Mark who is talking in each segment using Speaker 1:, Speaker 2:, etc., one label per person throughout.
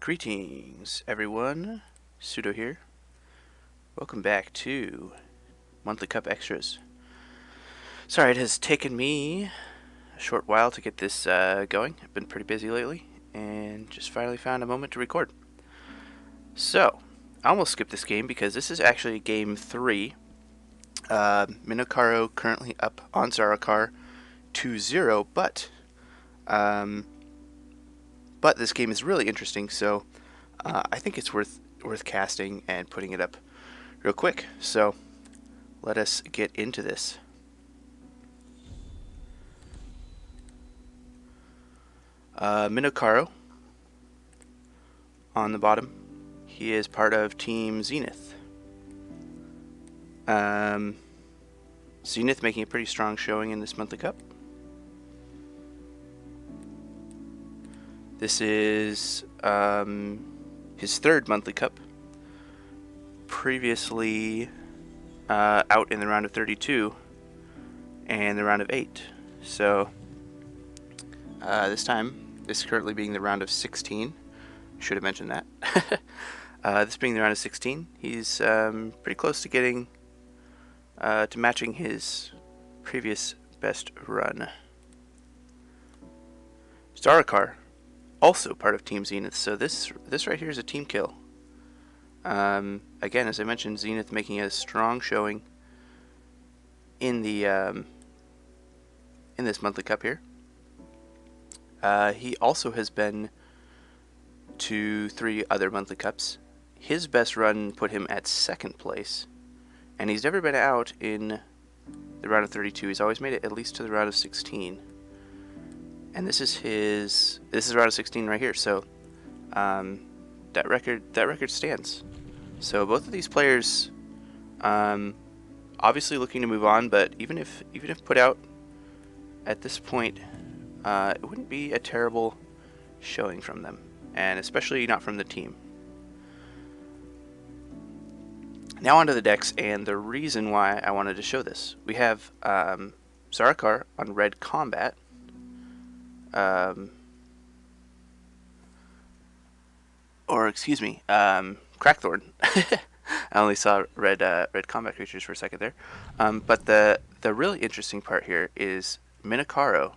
Speaker 1: Greetings, everyone. Pseudo here. Welcome back to Monthly Cup Extras. Sorry, it has taken me a short while to get this going. I've been pretty busy lately, and just finally found a moment to record. So, I almost skipped this game because this is actually game 3. Minocaro currently up on Zarrockar 2-0, but this game is really interesting, so I think it's worth casting and putting it up real quick. So let us get into this. Minocaro on the bottom. He is part of Team Zenith. Zenith making a pretty strong showing in this monthly cup. This is his third monthly cup. Previously out in the round of 32 and the round of 8. So this is currently being the round of 16. Should have mentioned that. This being the round of 16, he's pretty close to getting to matching his previous best run. Zarrockar, also part of Team Zenith, so this right here is a team kill. Again, as I mentioned, Zenith making a strong showing in the in this monthly cup here. He also has been to 3 other monthly cups. His best run put him at 2nd place, and he's never been out in the round of 32. He's always made it at least to the round of 16. And this is round of 16 right here, so that record stands. So both of these players obviously looking to move on, but even if put out at this point, it wouldn't be a terrible showing from them, and especially not from the team. Now onto the decks, and the reason why I wanted to show this. We have Zarrockar on red combat. Crackthorn. I only saw red combat creatures for a second there. But the really interesting part here is Minocaro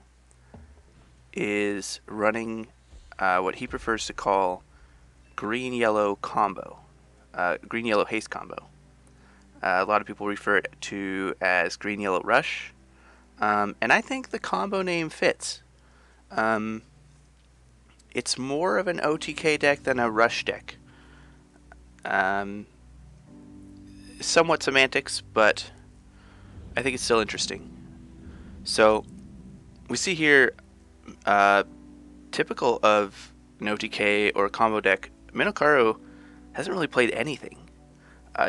Speaker 1: is running what he prefers to call green-yellow combo, green-yellow haste combo. A lot of people refer it to as green-yellow rush, and I think the combo name fits. It's more of an OTK deck than a rush deck. Somewhat semantics, but I think it's still interesting. So we see here, typical of an OTK or a combo deck, Minocaro hasn't really played anything.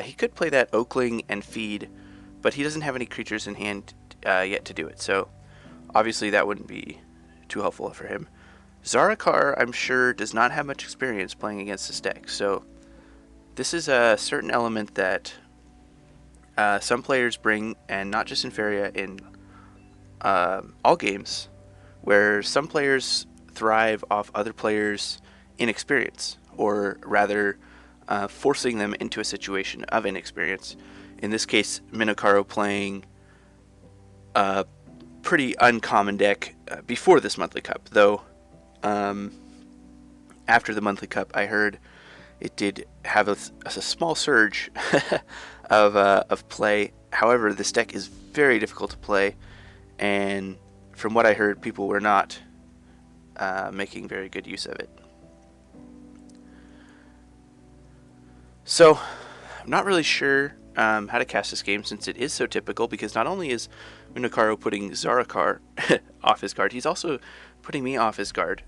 Speaker 1: He could play that Oakling and feed, but he doesn't have any creatures in hand yet to do it. So obviously that wouldn't be too helpful for him. Zarrockar, I'm sure, does not have much experience playing against this deck, so this is a certain element that some players bring, and not just in Feria, in all games, where some players thrive off other players' inexperience, or rather forcing them into a situation of inexperience. In this case, Minocaro playing a pretty uncommon deck before this monthly cup, though after the monthly cup I heard it did have a small surge of play. However, this deck is very difficult to play, and from what I heard, people were not making very good use of it. So I'm not really sure how to cast this game, since it is so typical, because not only is Minocaro putting Zarrockar off his guard, he's also putting me off his guard.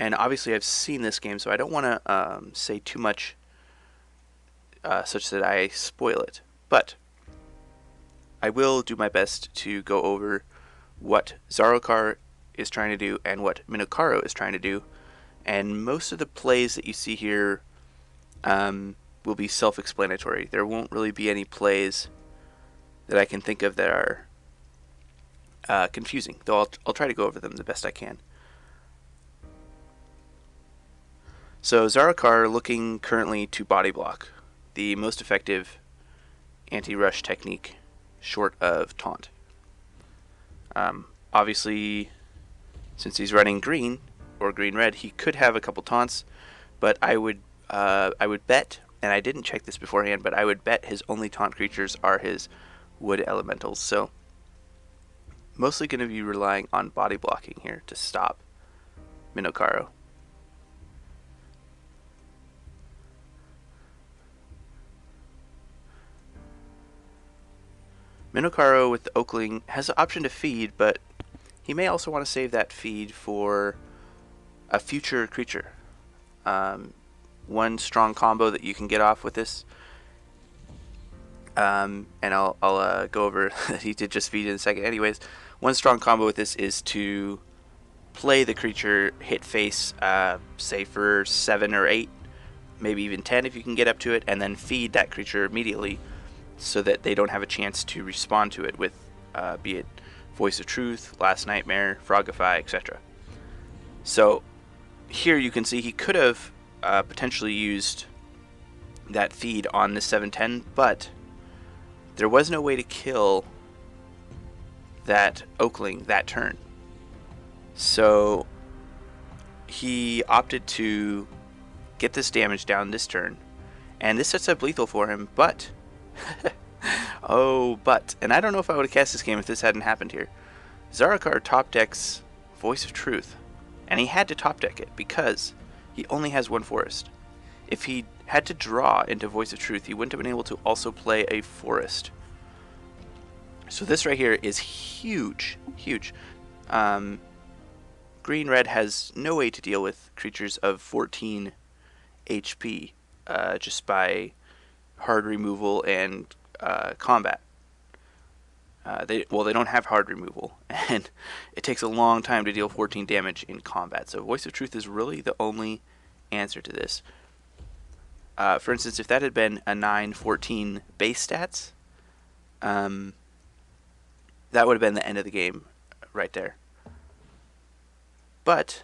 Speaker 1: And obviously I've seen this game, so I don't want to say too much such that I spoil it. But I will do my best to go over what Zarrockar is trying to do and what Minocaro is trying to do. And most of the plays that you see here will be self-explanatory. There won't really be any plays that I can think of that are confusing, though I'll try to go over them the best I can. So Zarrockar looking currently to body block, the most effective anti-rush technique short of taunt. Obviously, since he's running green or green-red, he could have a couple taunts, but I would bet, and I didn't check this beforehand, but I would bet his only taunt creatures are his wood elementals. So mostly going to be relying on body blocking here to stop Minocaro. Minocaro with the Oakling has the option to feed, but he may also want to save that feed for a future creature. One strong combo that you can get off with this, and I'll go over that he did just feed in a second. Anyways, one strong combo with this is to play the creature, hit face, say for 7 or 8, maybe even 10 if you can get up to it, and then feed that creature immediately so that they don't have a chance to respond to it with, be it Voice of Truth, Last Nightmare, Frogify, etc. So here you can see he could have potentially used that feed on the 710, but there was no way to kill that Oakling that turn. So he opted to get this damage down this turn, and this sets up lethal for him, but and I don't know if I would have cast this game if this hadn't happened here. Zarrockar top decks Voice of Truth, and he had to top deck it because he only has one forest. If he had to draw into Voice of Truth, he wouldn't have been able to also play a forest. So this right here is huge, huge. Green-red has no way to deal with creatures of 14 HP just by hard removal and combat. They don't have hard removal, and it takes a long time to deal 14 damage in combat. So Voice of Truth is really the only answer to this. For instance, if that had been a 9-14 base stats, that would have been the end of the game right there. But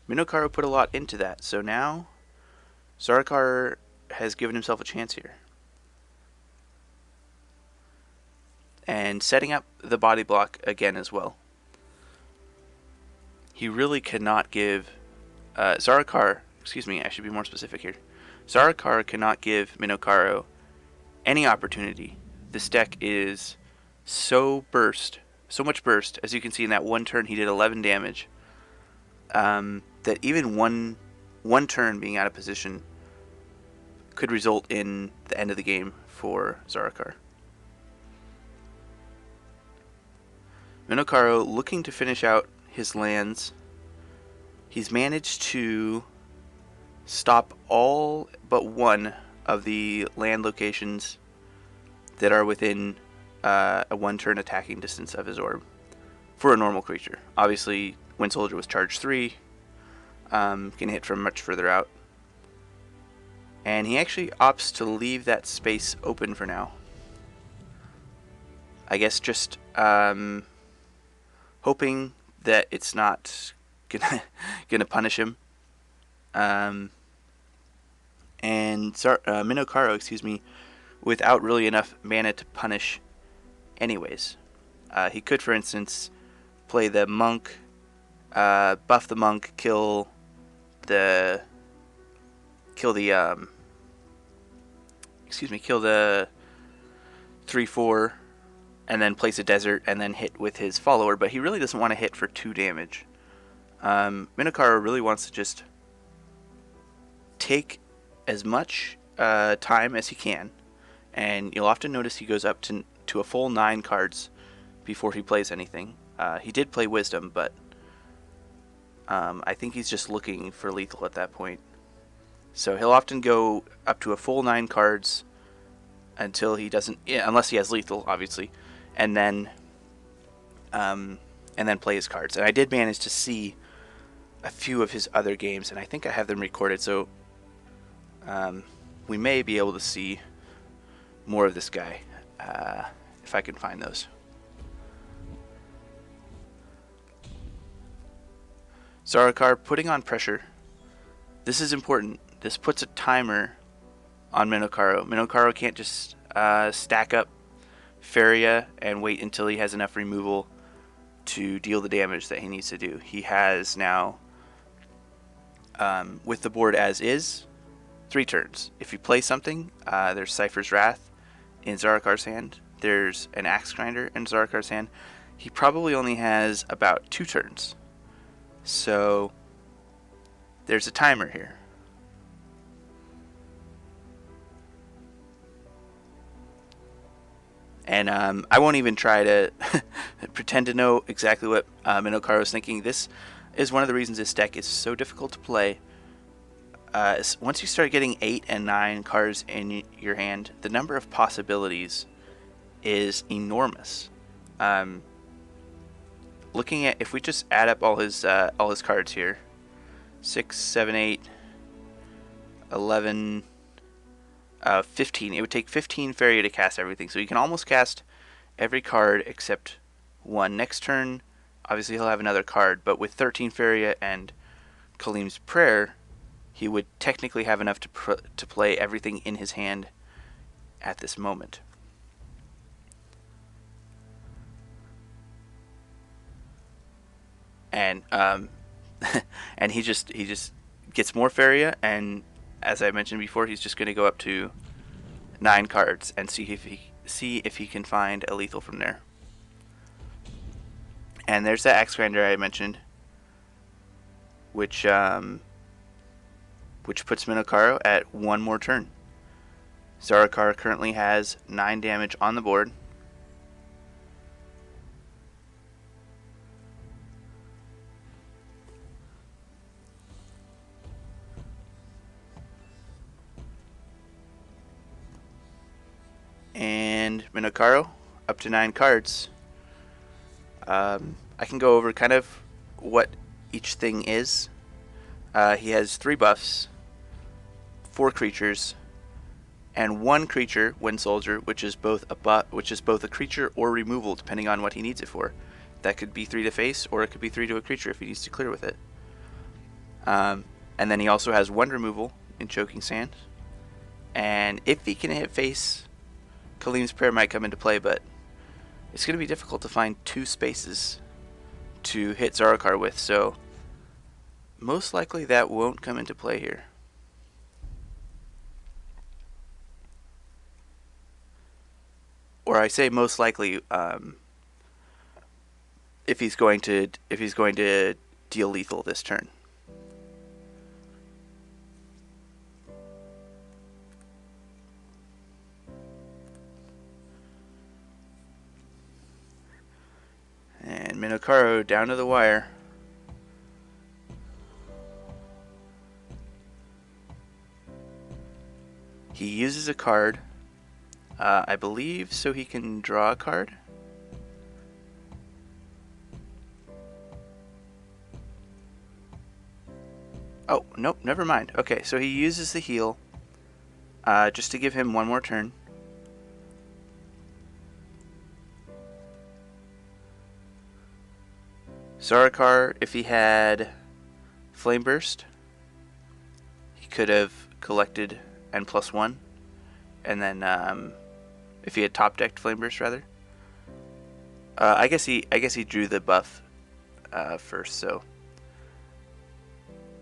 Speaker 1: Minocaro put a lot into that, so now Zarrockar has given himself a chance here. And setting up the body block again as well. He really cannot give Zarrockar, excuse me, I should be more specific here. Zarrockar cannot give Minocaro any opportunity. This deck is so much burst, as you can see in that one turn he did 11 damage, that even one turn being out of position could result in the end of the game for Zarrockar. Minocaro looking to finish out his lands. He's managed to stop all but one of the land locations that are within a one-turn attacking distance of his orb for a normal creature. Obviously, Wind Soldier was charge 3, can hit from much further out. And he actually opts to leave that space open for now. I guess just hoping that it's not gonna punish him. And Minocaro, excuse me, without really enough mana to punish anyways. He could, for instance, play the monk, buff the monk, kill the 3/4, and then place a desert and then hit with his follower, but he really doesn't want to hit for 2 damage. Minocaro really wants to just take as much time as he can, and you'll often notice he goes up to a full 9 cards before he plays anything. He did play Wisdom, but I think he's just looking for lethal at that point. So he'll often go up to a full 9 cards until he doesn't, unless he has lethal, obviously, and then play his cards. And I did manage to see a few of his other games, and I think I have them recorded, so we may be able to see more of this guy if I can find those. Zarrockar putting on pressure This is important. This puts a timer on Minocaro. Minocaro can't just stack up Feria and wait until he has enough removal to deal the damage that he needs to do. He has now, with the board as is, 3 turns. If you play something, there's Cypher's Wrath in Zarrockar's hand. There's an Axe Grinder in Zarrockar's hand. He probably only has about 2 turns. So there's a timer here. And I won't even try to pretend to know exactly what Minocaro is thinking. This is one of the reasons this deck is so difficult to play. Once you start getting 8 and 9 cards in your hand, the number of possibilities is enormous. Looking at, if we just add up all his cards here, 6, 7, 8, 11, 15. It would take 15 Feria to cast everything, so you can almost cast every card except one. Next turn, obviously he'll have another card, but with 13 Feria and Khalim's Prayer, he would technically have enough to play everything in his hand at this moment. And and he just gets more Feria, and as I mentioned before, he's just going to go up to 9 cards and see if he can find a lethal from there. And there's that Axe Grinder I mentioned, which puts Minocaro at 1 more turn. Zarrockar currently has 9 damage on the board. And Minocaro up to 9 cards. I can go over kind of what each thing is. He has 3 buffs, 4 creatures, and 1 creature, Wind Soldier, which is both a creature or removal, depending on what he needs it for. That could be 3 to face, or it could be 3 to a creature if he needs to clear with it. And then he also has 1 removal in Choking Sand. And if he can hit face, Khalim's Prayer might come into play, but it's going to be difficult to find 2 spaces to hit Zarrockar with, so most likely that won't come into play here. Or I say most likely, if he's going to deal lethal this turn. And Minocaro down to the wire. He uses a card, I believe, so he can draw a card. Oh, nope, never mind. Okay, so he uses the heal just to give him 1 more turn. Zarrockar, if he had Flame Burst, he could have collected N+1, and then if he had top decked Flame Burst, rather. I guess he drew the buff first, so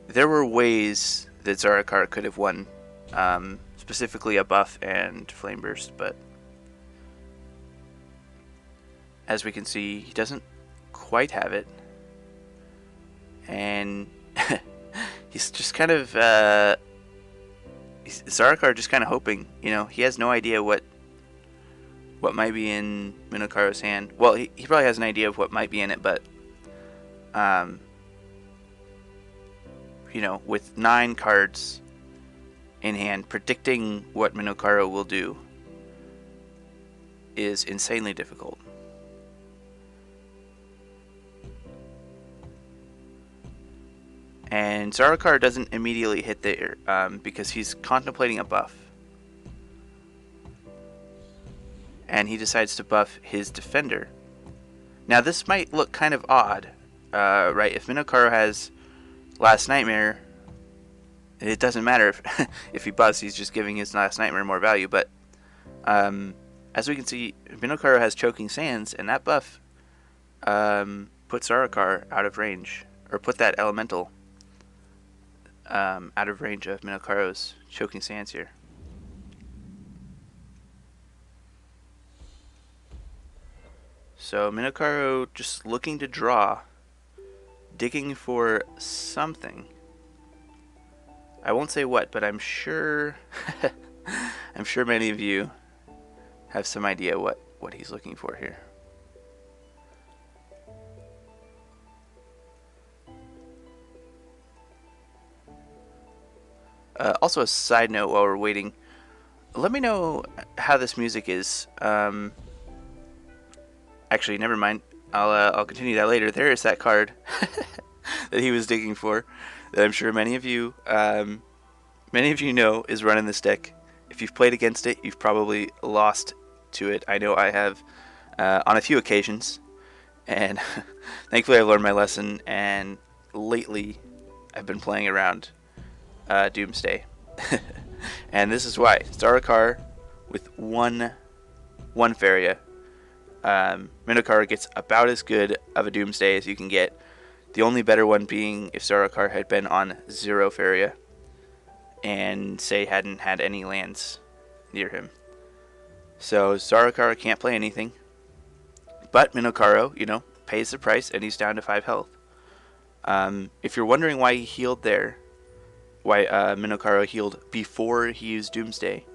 Speaker 1: there were ways that Zarrockar could have won, specifically a buff and Flame Burst, but as we can see, he doesn't quite have it. And he's just kind of Zarrockar just kind of hoping, you know, he has no idea what might be in Minocaro's hand. Well, he probably has an idea of what might be in it, but you know, with 9 cards in hand, predicting what Minocaro will do is insanely difficult. And Zarrockar doesn't immediately hit there because he's contemplating a buff. And he decides to buff his defender. Now this might look kind of odd, right? If Minocaro has Last Nightmare, it doesn't matter if, if he buffs, he's just giving his Last Nightmare more value. But as we can see, Minocaro has Choking Sands, and that buff puts Zarrockar out of range, or put that elemental out of range of Minocaro's Choking Sands here. So Minocaro just looking to draw, digging for something. I won't say what, but I'm sure I'm sure many of you have some idea what he's looking for here. Also, a side note while we're waiting, let me know how this music is. Actually, never mind. I'll continue that later. There is that card that he was digging for, that I'm sure many of you know is running this deck. If you've played against it, you've probably lost to it. I know I have on a few occasions, and thankfully I've learned my lesson. And lately, I've been playing around Doomsday, and this is why. Zarrockar with one Faria. Minocaro gets about as good of a Doomsday as you can get. The only better one being if Zarrockar had been on 0 Faria and, say, hadn't had any lands near him. So Zarrockar can't play anything, but Minocaro, you know, pays the price, and he's down to 5 health. If you're wondering why he healed there, why Minocaro healed before he used Doomsday,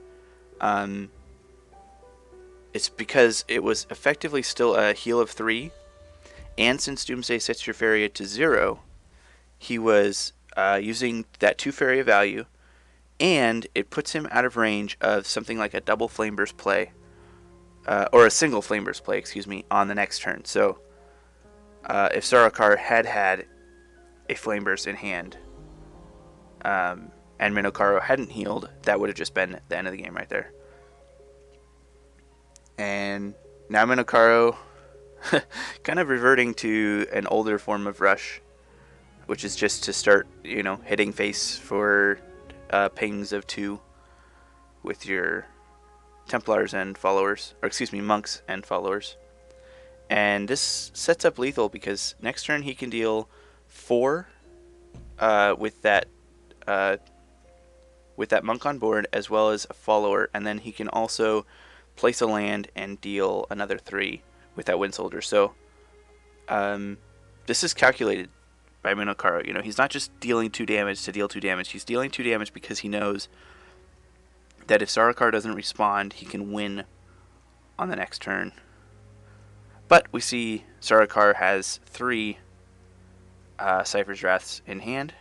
Speaker 1: it's because it was effectively still a heal of 3, and since Doomsday sets your Faria to 0, he was using that 2 Faria value, and it puts him out of range of something like a double Flameburst play, or a single Flameburst play, excuse me, on the next turn. So if Zarrockar had a Flameburst in hand, and Minocaro hadn't healed, that would have just been the end of the game right there. And now Minocaro kind of reverting to an older form of Rush, which is just to start, you know, hitting face for pings of 2 with your Templars and followers, or excuse me, monks and followers. And this sets up lethal because next turn he can deal 4 with that monk on board, as well as a follower, and then he can also place a land and deal another 3 with that Wind Soldier. So this is calculated by Minocaro. You know, he's not just dealing 2 damage to deal 2 damage. He's dealing 2 damage because he knows that if Zarrockar doesn't respond, he can win on the next turn. But we see Zarrockar has 3 Cypher's Wraths in hand.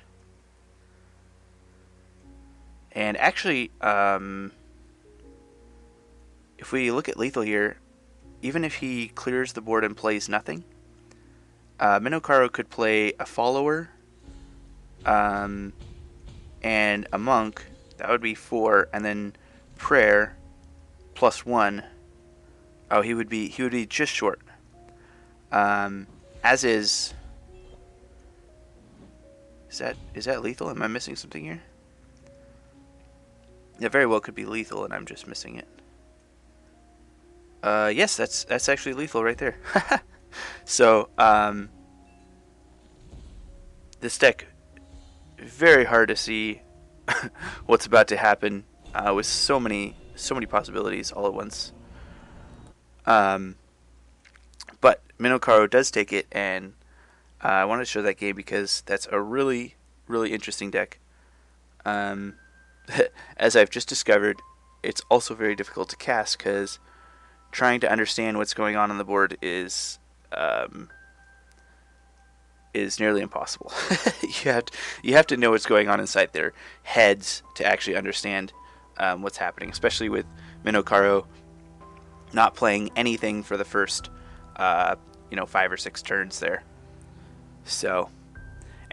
Speaker 1: And actually, if we look at lethal here, even if he clears the board and plays nothing, Minocaro could play a follower and a monk. That would be 4, and then prayer plus 1. Oh, he would be just short. As is that lethal? Am I missing something here? It very well could be lethal, and I'm just missing it. Yes, that's actually lethal right there. So, this deck, very hard to see what's about to happen with so many possibilities all at once. But Minocaro does take it, and I wanted to show that game because that's a really interesting deck. As I've just discovered, it's also very difficult to cast because trying to understand what's going on the board is nearly impossible. you have to know what's going on inside their heads to actually understand what's happening, especially with Minocaro not playing anything for the first 5 or 6 turns there. So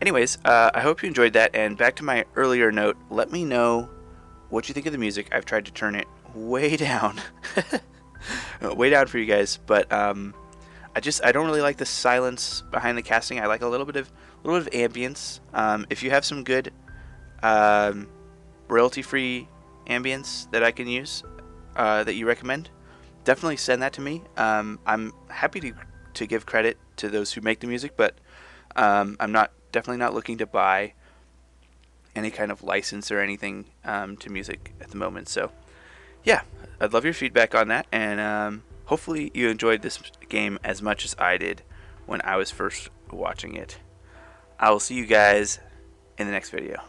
Speaker 1: anyways, I hope you enjoyed that, and back to my earlier note, let me know what you think of the music. I've tried to turn it way down way down for you guys, but I don't really like the silence behind the casting. I like a little bit of ambience. If you have some good royalty-free ambience that I can use that you recommend, definitely send that to me. I'm happy to give credit to those who make the music, but I'm definitely not looking to buy any kind of license or anything to music at the moment. So yeah, I'd love your feedback on that, and hopefully you enjoyed this game as much as I did when I was first watching it. I will see you guys in the next video.